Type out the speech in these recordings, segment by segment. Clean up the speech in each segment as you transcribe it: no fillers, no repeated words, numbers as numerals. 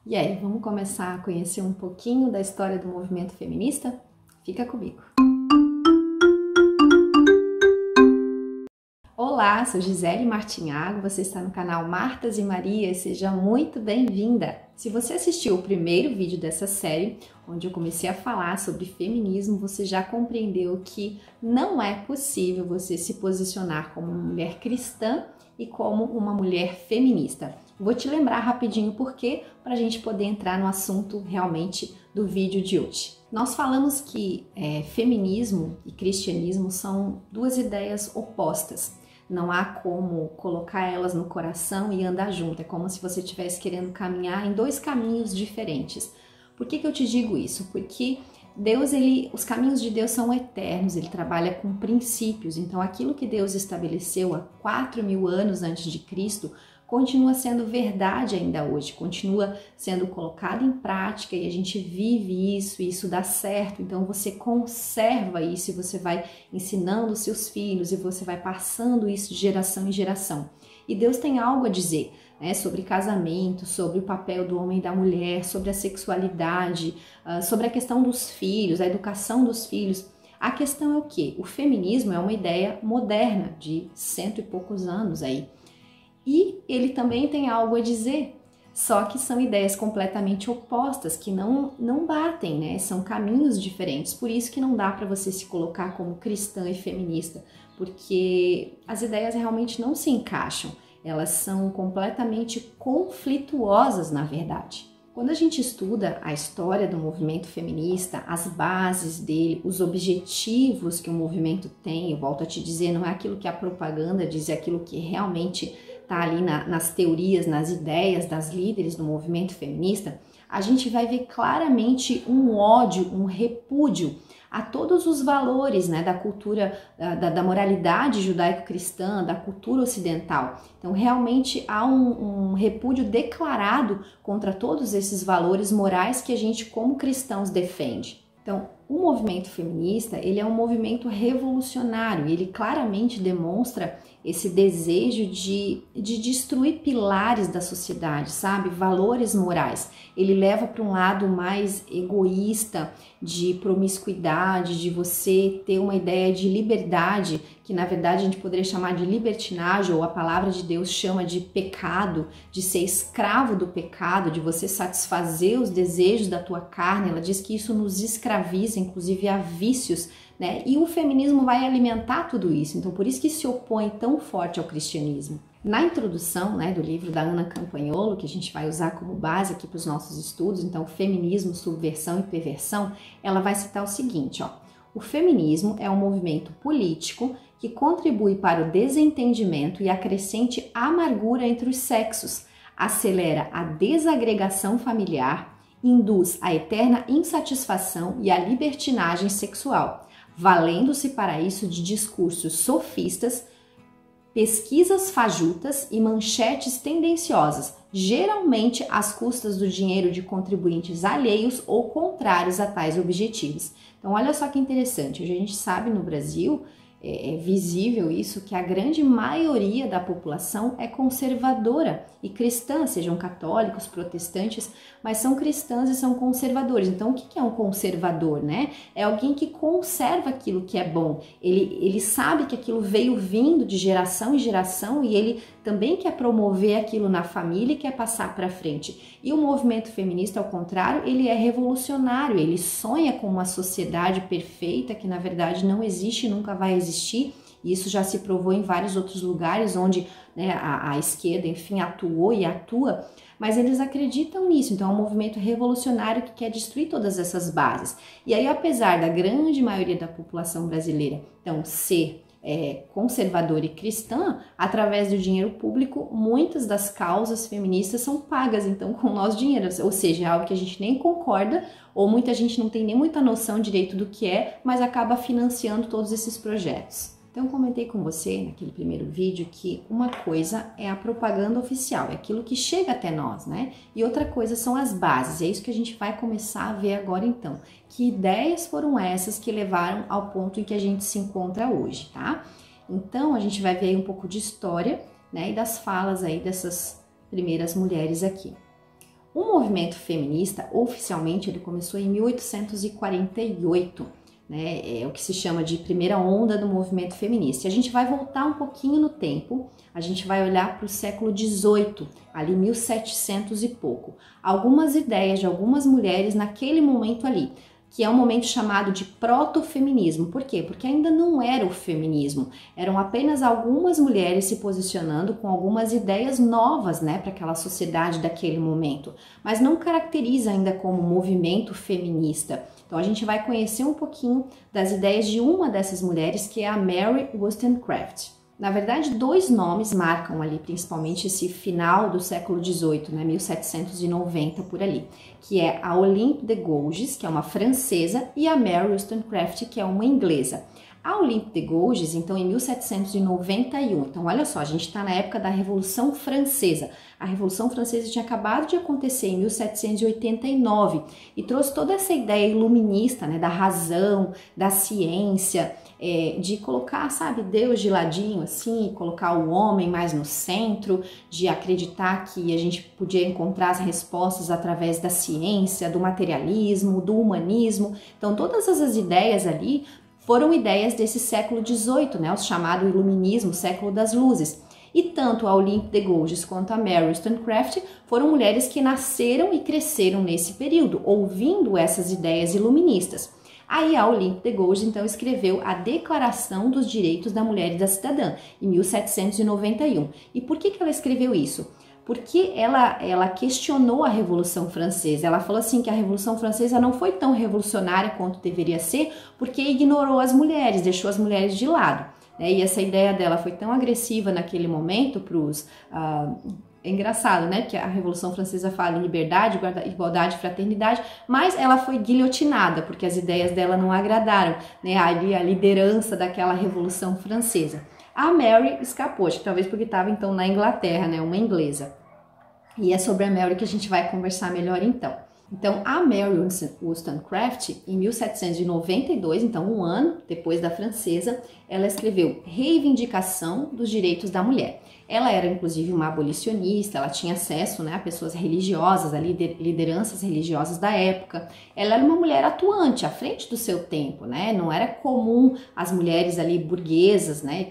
E aí, vamos começar a conhecer um pouquinho da história do movimento feminista? Fica comigo! Olá, sou Gisele Martinhago, você está no canal Martas e Marias, seja muito bem-vinda! Se você assistiu o primeiro vídeo dessa série, onde eu comecei a falar sobre feminismo, você já compreendeu que não é possível você se posicionar como uma mulher cristã e como uma mulher feminista. Vou te lembrar rapidinho por quê, para a gente poder entrar no assunto realmente do vídeo de hoje. Nós falamos que feminismo e cristianismo são duas ideias opostas. Não há como colocar elas no coração e andar junto. É como se você estivesse querendo caminhar em dois caminhos diferentes. Por que eu te digo isso? Porque os caminhos de Deus são eternos, ele trabalha com princípios. Então, aquilo que Deus estabeleceu há 4.000 anos antes de Cristo continua sendo verdade ainda hoje, continua sendo colocado em prática e a gente vive isso e isso dá certo. Então você conserva isso e você vai ensinando os seus filhos e você vai passando isso de geração em geração. E Deus tem algo a dizer, né, sobre casamento, sobre o papel do homem e da mulher, sobre a sexualidade, sobre a questão dos filhos, a educação dos filhos. A questão é o quê? O feminismo é uma ideia moderna de 100 e poucos anos aí. E ele também tem algo a dizer, só que são ideias completamente opostas, que não batem, né? São caminhos diferentes, por isso que não dá para você se colocar como cristã e feminista, porque as ideias realmente não se encaixam, elas são completamente conflituosas, na verdade. Quando a gente estuda a história do movimento feminista, as bases dele, os objetivos que o movimento tem, eu volto a te dizer, não é aquilo que a propaganda diz, é aquilo que realmente está ali nas teorias, nas ideias das líderes do movimento feminista, a gente vai ver claramente um ódio, um repúdio a todos os valores, né, da cultura, da moralidade judaico-cristã, da cultura ocidental. Então, realmente há um repúdio declarado contra todos esses valores morais que a gente, como cristãos, defende. Então, o movimento feminista, ele é um movimento revolucionário, ele claramente demonstra esse desejo de destruir pilares da sociedade, sabe? Valores morais. Ele leva para um lado mais egoísta, de promiscuidade, de você ter uma ideia de liberdade, que na verdade a gente poderia chamar de libertinagem, ou a palavra de Deus chama de pecado, de ser escravo do pecado, de você satisfazer os desejos da tua carne. Ela diz que isso nos escraviza, inclusive a vícios, né? E o feminismo vai alimentar tudo isso, então por isso que se opõe tão forte ao cristianismo. Na introdução, né, do livro da Ana Campagnolo, que a gente vai usar como base aqui para os nossos estudos, então Feminismo, Subversão e Perversão, ela vai citar o seguinte, ó: o feminismo é um movimento político que contribui para o desentendimento e a crescente amargura entre os sexos, acelera a desagregação familiar, induz a eterna insatisfação e a libertinagem sexual, valendo-se para isso de discursos sofistas, pesquisas fajutas e manchetes tendenciosas, geralmente às custas do dinheiro de contribuintes alheios ou contrários a tais objetivos. Então, olha só que interessante, hoje a gente sabe no Brasil, é visível isso, que a grande maioria da população é conservadora e cristã, sejam católicos, protestantes, mas são cristãs e são conservadores. Então, o que é um conservador, né? É alguém que conserva aquilo que é bom. Ele sabe que aquilo veio vindo de geração em geração e ele também quer promover aquilo na família e quer passar para frente. E o movimento feminista, ao contrário, ele é revolucionário, ele sonha com uma sociedade perfeita que, na verdade, não existe e nunca vai existir. E isso já se provou em vários outros lugares onde, né, a esquerda, enfim, atuou e atua, mas eles acreditam nisso. Então é um movimento revolucionário que quer destruir todas essas bases. E aí, apesar da grande maioria da população brasileira então ser conservadora e cristã, através do dinheiro público, muitas das causas feministas são pagas então com o nosso dinheiro, ou seja, é algo que a gente nem concorda, ou muita gente não tem nem muita noção direito do que é, mas acaba financiando todos esses projetos. Então, eu comentei com você naquele primeiro vídeo que uma coisa é a propaganda oficial, é aquilo que chega até nós, né? E outra coisa são as bases, é isso que a gente vai começar a ver agora então. Que ideias foram essas que levaram ao ponto em que a gente se encontra hoje, tá? Então, a gente vai ver aí um pouco de história, né? E das falas aí dessas primeiras mulheres aqui. O movimento feminista, oficialmente, ele começou em 1848, né? É o que se chama de primeira onda do movimento feminista. E a gente vai voltar um pouquinho no tempo, a gente vai olhar para o século XVIII, ali 1700 e pouco. Algumas ideias de algumas mulheres naquele momento ali, que é um momento chamado de proto-feminismo. Por quê? Porque ainda não era o feminismo, eram apenas algumas mulheres se posicionando com algumas ideias novas, né, para aquela sociedade daquele momento, mas não caracteriza ainda como movimento feminista. Então a gente vai conhecer um pouquinho das ideias de uma dessas mulheres, que é a Mary Wollstonecraft. Na verdade, dois nomes marcam ali principalmente esse final do século XVIII, né, 1790 por ali, que é a Olympe de Gouges, que é uma francesa, e a Mary Wollstonecraft, que é uma inglesa. A Olympe de Gouges, então, em 1791, então olha só, a gente está na época da Revolução Francesa. A Revolução Francesa tinha acabado de acontecer em 1789 e trouxe toda essa ideia iluminista, né, da razão, da ciência, de colocar, sabe, Deus de ladinho assim, colocar o homem mais no centro, de acreditar que a gente podia encontrar as respostas através da ciência, do materialismo, do humanismo. Então todas essas ideias ali foram ideias desse século XVIII, né, o chamado Iluminismo, século das luzes. E tanto a Olympe de Gouges quanto a Mary Wollstonecraft foram mulheres que nasceram e cresceram nesse período, ouvindo essas ideias iluministas. Aí a Olympe de Gouges então escreveu a Declaração dos Direitos da Mulher e da Cidadã, em 1791. E por que ela escreveu isso? Porque ela questionou a Revolução Francesa. Ela falou assim que a Revolução Francesa não foi tão revolucionária quanto deveria ser, porque ignorou as mulheres, deixou as mulheres de lado. E essa ideia dela foi tão agressiva naquele momento para os... É engraçado, né? Porque a Revolução Francesa fala em liberdade, igualdade, fraternidade, mas ela foi guilhotinada, porque as ideias dela não agradaram, né? Ali a liderança daquela Revolução Francesa. A Mary escapou, acho que talvez porque estava então na Inglaterra, né? Uma inglesa. E é sobre a Mary que a gente vai conversar melhor então. Então, a Mary Wollstonecraft, em 1792, então um ano depois da francesa, ela escreveu Reivindicação dos Direitos da Mulher. Ela era, inclusive, uma abolicionista, ela tinha acesso, né, a pessoas religiosas, a lideranças religiosas da época. Ela era uma mulher atuante, à frente do seu tempo, né? Não era comum as mulheres ali burguesas, né,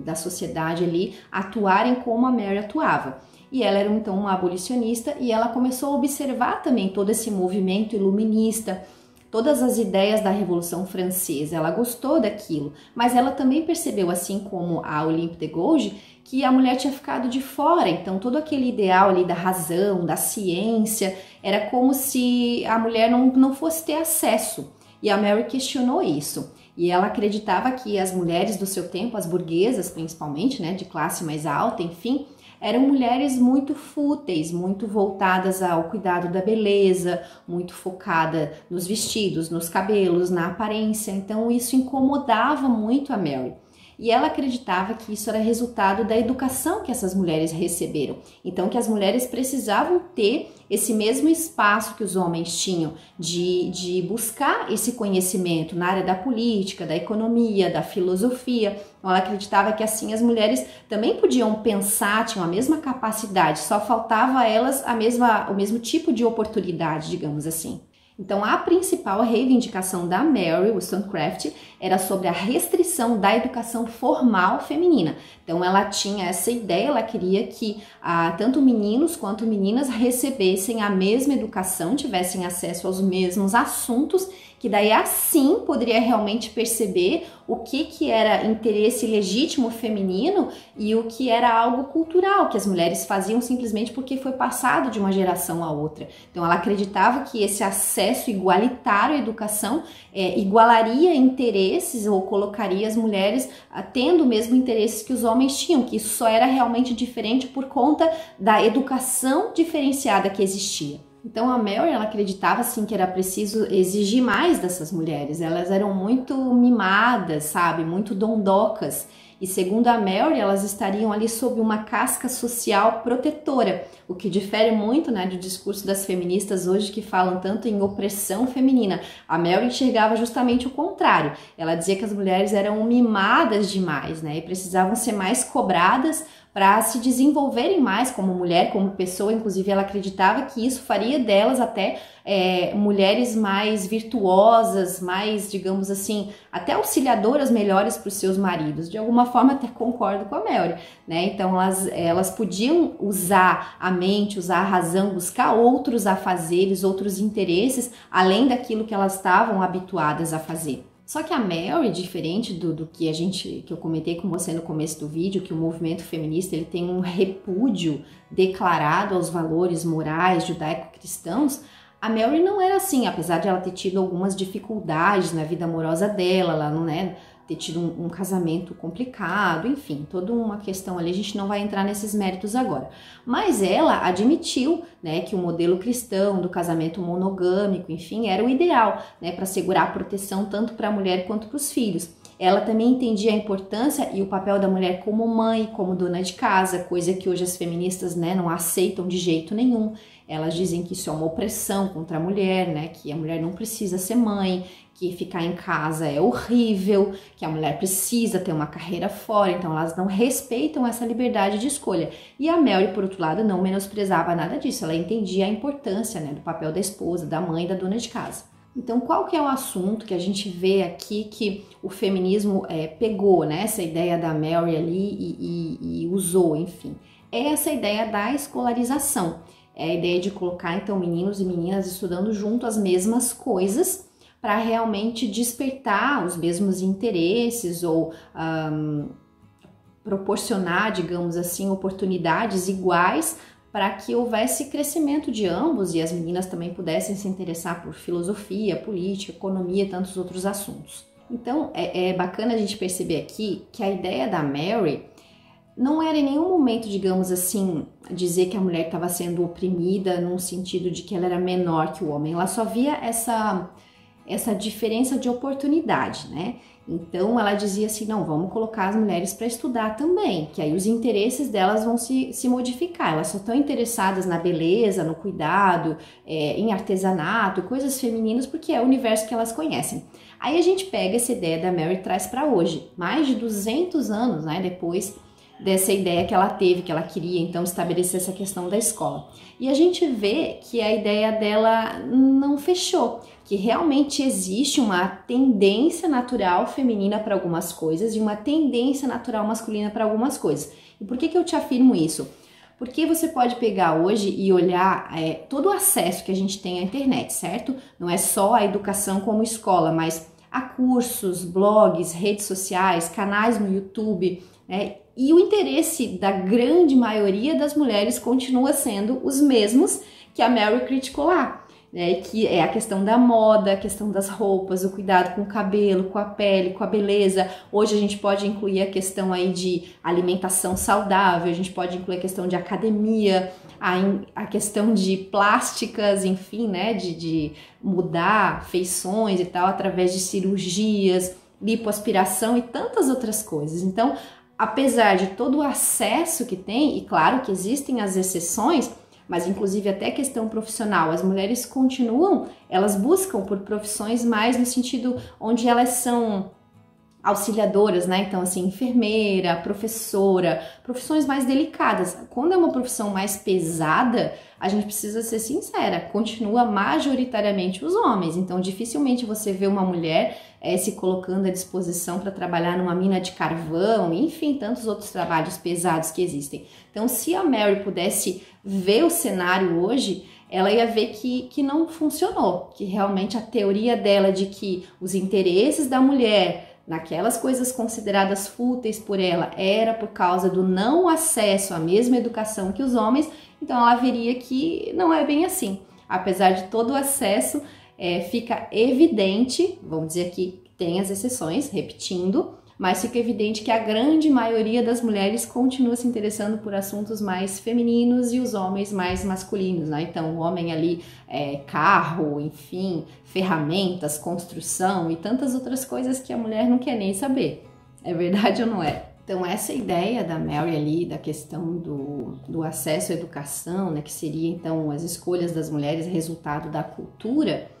da sociedade ali, atuarem como a Mary atuava. E ela era então uma abolicionista e ela começou a observar também todo esse movimento iluminista, todas as ideias da Revolução Francesa. Ela gostou daquilo, mas ela também percebeu, assim como a Olympe de Gouges, que a mulher tinha ficado de fora. Então todo aquele ideal ali da razão, da ciência, era como se a mulher não fosse ter acesso. E a Mary questionou isso. E ela acreditava que as mulheres do seu tempo, as burguesas principalmente, né, de classe mais alta, enfim, eram mulheres muito fúteis, muito voltadas ao cuidado da beleza, muito focada nos vestidos, nos cabelos, na aparência. Então isso incomodava muito a Mary. E ela acreditava que isso era resultado da educação que essas mulheres receberam. Então que as mulheres precisavam ter esse mesmo espaço que os homens tinham de buscar esse conhecimento na área da política, da economia, da filosofia. Então, ela acreditava que assim as mulheres também podiam pensar, tinham a mesma capacidade, só faltava a elas o mesmo tipo de oportunidade, digamos assim. Então, a principal reivindicação da Mary Wollstonecraft era sobre a restrição da educação formal feminina. Então, ela tinha essa ideia, ela queria que tanto meninos quanto meninas recebessem a mesma educação, tivessem acesso aos mesmos assuntos, que daí assim poderia realmente perceber o que era interesse legítimo feminino e o que era algo cultural, que as mulheres faziam simplesmente porque foi passado de uma geração a outra. Então ela acreditava que esse acesso igualitário à educação igualaria interesses ou colocaria as mulheres tendo o mesmo interesses que os homens tinham, que isso só era realmente diferente por conta da educação diferenciada que existia. Então a Mary, ela acreditava assim que era preciso exigir mais dessas mulheres. Elas eram muito mimadas, sabe, muito dondocas. E segundo a Mary, elas estariam ali sob uma casca social protetora, o que difere muito, né, do discurso das feministas hoje que falam tanto em opressão feminina. A Mary enxergava justamente o contrário. Ela dizia que as mulheres eram mimadas demais, né, e precisavam ser mais cobradas para se desenvolverem mais como mulher, como pessoa. Inclusive ela acreditava que isso faria delas até mulheres mais virtuosas, mais, digamos assim, até auxiliadoras melhores para os seus maridos. De alguma forma até concordo com a Mary, né? Então elas podiam usar a mente, usar a razão, buscar outros afazeres, outros interesses, além daquilo que elas estavam habituadas a fazer. Só que a Mary, diferente do que eu comentei com você no começo do vídeo, que o movimento feminista ele tem um repúdio declarado aos valores morais judaico-cristãos, a Mary não era assim, apesar de ela ter tido algumas dificuldades na vida amorosa dela, ela não ter tido um casamento complicado, enfim, toda uma questão ali, a gente não vai entrar nesses méritos agora. Mas ela admitiu, né, que o modelo cristão do casamento monogâmico, enfim, era o ideal, né, para assegurar a proteção tanto para a mulher quanto para os filhos. Ela também entendia a importância e o papel da mulher como mãe, como dona de casa, coisa que hoje as feministas, né, não aceitam de jeito nenhum. Elas dizem que isso é uma opressão contra a mulher, né, que a mulher não precisa ser mãe, que ficar em casa é horrível, que a mulher precisa ter uma carreira fora, então elas não respeitam essa liberdade de escolha. E a Mary, por outro lado, não menosprezava nada disso, ela entendia a importância, né, do papel da esposa, da mãe e da dona de casa. Então, qual que é o assunto que a gente vê aqui que o feminismo pegou, né, essa ideia da Mary ali e usou, enfim? É essa ideia da escolarização, é a ideia de colocar, então, meninos e meninas estudando junto as mesmas coisas, para realmente despertar os mesmos interesses ou proporcionar, digamos assim, oportunidades iguais para que houvesse crescimento de ambos e as meninas também pudessem se interessar por filosofia, política, economia e tantos outros assuntos. Então é bacana a gente perceber aqui que a ideia da Mary não era em nenhum momento, digamos assim, dizer que a mulher estava sendo oprimida num sentido de que ela era menor que o homem. Ela só via essa diferença de oportunidade, né? Então ela dizia assim, não, vamos colocar as mulheres para estudar também, que aí os interesses delas vão se modificar, elas só estão interessadas na beleza, no cuidado, em artesanato, coisas femininas, porque é o universo que elas conhecem. Aí a gente pega essa ideia da Mary e traz para hoje, mais de 200 anos, né, depois dessa ideia que ela teve, que ela queria então estabelecer essa questão da escola. E a gente vê que a ideia dela não fechou, que realmente existe uma tendência natural feminina para algumas coisas e uma tendência natural masculina para algumas coisas. E por que eu te afirmo isso? Porque você pode pegar hoje e olhar todo o acesso que a gente tem à internet, certo? Não é só a educação como escola, mas há cursos, blogs, redes sociais, canais no YouTube, né? E o interesse da grande maioria das mulheres continua sendo os mesmos que a Mary criticou lá, né? Que é a questão da moda, a questão das roupas, o cuidado com o cabelo, com a pele, com a beleza. Hoje a gente pode incluir a questão aí de alimentação saudável, a gente pode incluir a questão de academia, a questão de plásticas, enfim, né? De mudar feições e tal através de cirurgias, lipoaspiração e tantas outras coisas. Então, apesar de todo o acesso que tem, e claro que existem as exceções, mas inclusive até questão profissional, as mulheres continuam, elas buscam por profissões mais no sentido onde elas são auxiliadoras, né? Então, assim, enfermeira, professora, profissões mais delicadas. Quando é uma profissão mais pesada, a gente precisa ser sincera, continua majoritariamente os homens. Então, dificilmente você vê uma mulher se colocando à disposição para trabalhar numa mina de carvão, enfim, tantos outros trabalhos pesados que existem. Então, se a Mary pudesse ver o cenário hoje, ela ia ver que não funcionou, que realmente a teoria dela de que os interesses da mulher naquelas coisas consideradas fúteis por ela era por causa do não acesso à mesma educação que os homens, então ela veria que não é bem assim. Apesar de todo o acesso, fica evidente, vamos dizer que tem as exceções, repetindo, mas fica evidente que a grande maioria das mulheres continua se interessando por assuntos mais femininos e os homens mais masculinos, né? Então, o homem ali, carro, enfim, ferramentas, construção e tantas outras coisas que a mulher não quer nem saber. É verdade ou não é? Então, essa ideia da Mary ali, da questão do acesso à educação, né, que seria, então, as escolhas das mulheres resultado da cultura,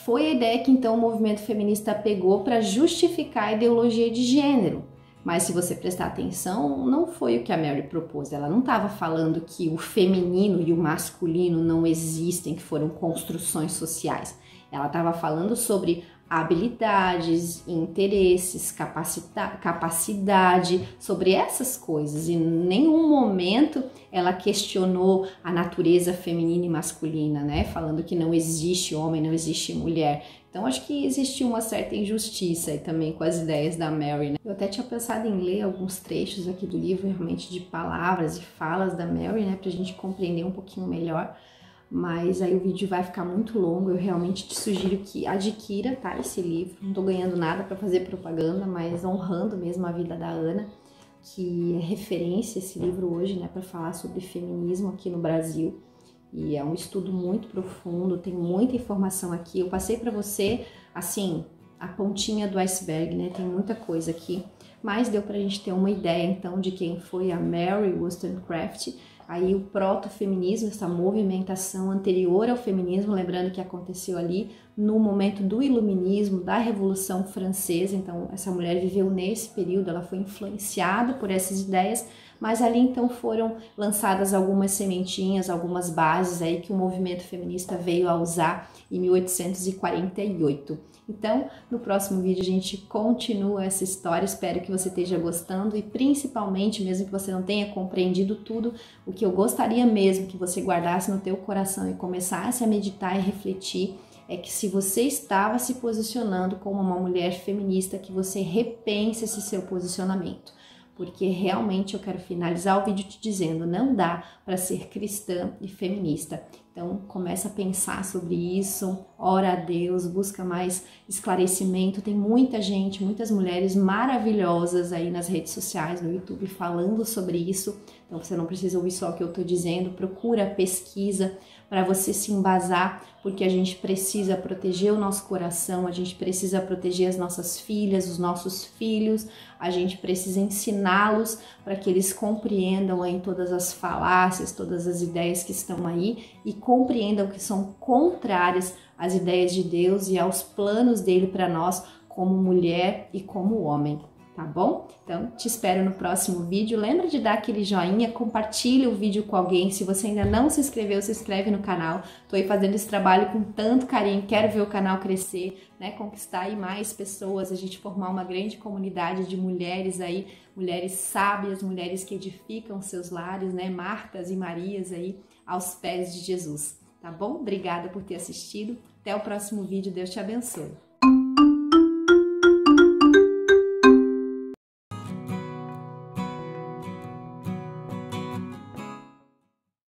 foi a ideia que então o movimento feminista pegou para justificar a ideologia de gênero. Mas se você prestar atenção, não foi o que a Mary propôs. Ela não estava falando que o feminino e o masculino não existem, que foram construções sociais. Ela estava falando sobre habilidades, interesses, capacidade, sobre essas coisas. E em nenhum momento ela questionou a natureza feminina e masculina, né? Falando que não existe homem, não existe mulher. Então acho que existiu uma certa injustiça aí também com as ideias da Mary, né? Eu até tinha pensado em ler alguns trechos aqui do livro, realmente de palavras e falas da Mary, né? Pra gente compreender um pouquinho melhor. Mas aí o vídeo vai ficar muito longo, eu realmente te sugiro que adquira, tá, esse livro. Não tô ganhando nada para fazer propaganda, mas honrando mesmo a vida da Ana, que é referência esse livro hoje, né, para falar sobre feminismo aqui no Brasil. E é um estudo muito profundo, tem muita informação aqui. Eu passei para você, assim, a pontinha do iceberg, né, tem muita coisa aqui. Mas deu pra gente ter uma ideia, então, de quem foi a Mary Wollstonecraft. Aí o proto-feminismo, essa movimentação anterior ao feminismo, lembrando que aconteceu ali no momento do iluminismo, da Revolução Francesa. Então essa mulher viveu nesse período, ela foi influenciada por essas ideias, mas ali então foram lançadas algumas sementinhas, algumas bases aí que o movimento feminista veio a usar em 1848. Então, no próximo vídeo a gente continua essa história, espero que você esteja gostando e principalmente, mesmo que você não tenha compreendido tudo, o que eu gostaria mesmo que você guardasse no teu coração e começasse a meditar e refletir é que se você estava se posicionando como uma mulher feminista, que você repense esse seu posicionamento. Porque realmente eu quero finalizar o vídeo te dizendo, não dá para ser cristã e feminista. Então começa a pensar sobre isso, ora a Deus, busca mais esclarecimento. Tem muita gente, muitas mulheres maravilhosas aí nas redes sociais, no YouTube, falando sobre isso. Então você não precisa ouvir só o que eu estou dizendo, procura, pesquisa para você se embasar, porque a gente precisa proteger o nosso coração, a gente precisa proteger as nossas filhas, os nossos filhos, a gente precisa ensiná-los para que eles compreendam aí todas as falácias, todas as ideias que estão aí e compreendam que são contrárias às ideias de Deus e aos planos dele para nós como mulher e como homem. Tá bom? Então, te espero no próximo vídeo. Lembra de dar aquele joinha, compartilha o vídeo com alguém. Se você ainda não se inscreveu, se inscreve no canal. Tô aí fazendo esse trabalho com tanto carinho, quero ver o canal crescer, né? Conquistar aí mais pessoas, a gente formar uma grande comunidade de mulheres aí, mulheres sábias, mulheres que edificam seus lares, né? Martas e Marias aí aos pés de Jesus. Tá bom? Obrigada por ter assistido. Até o próximo vídeo. Deus te abençoe.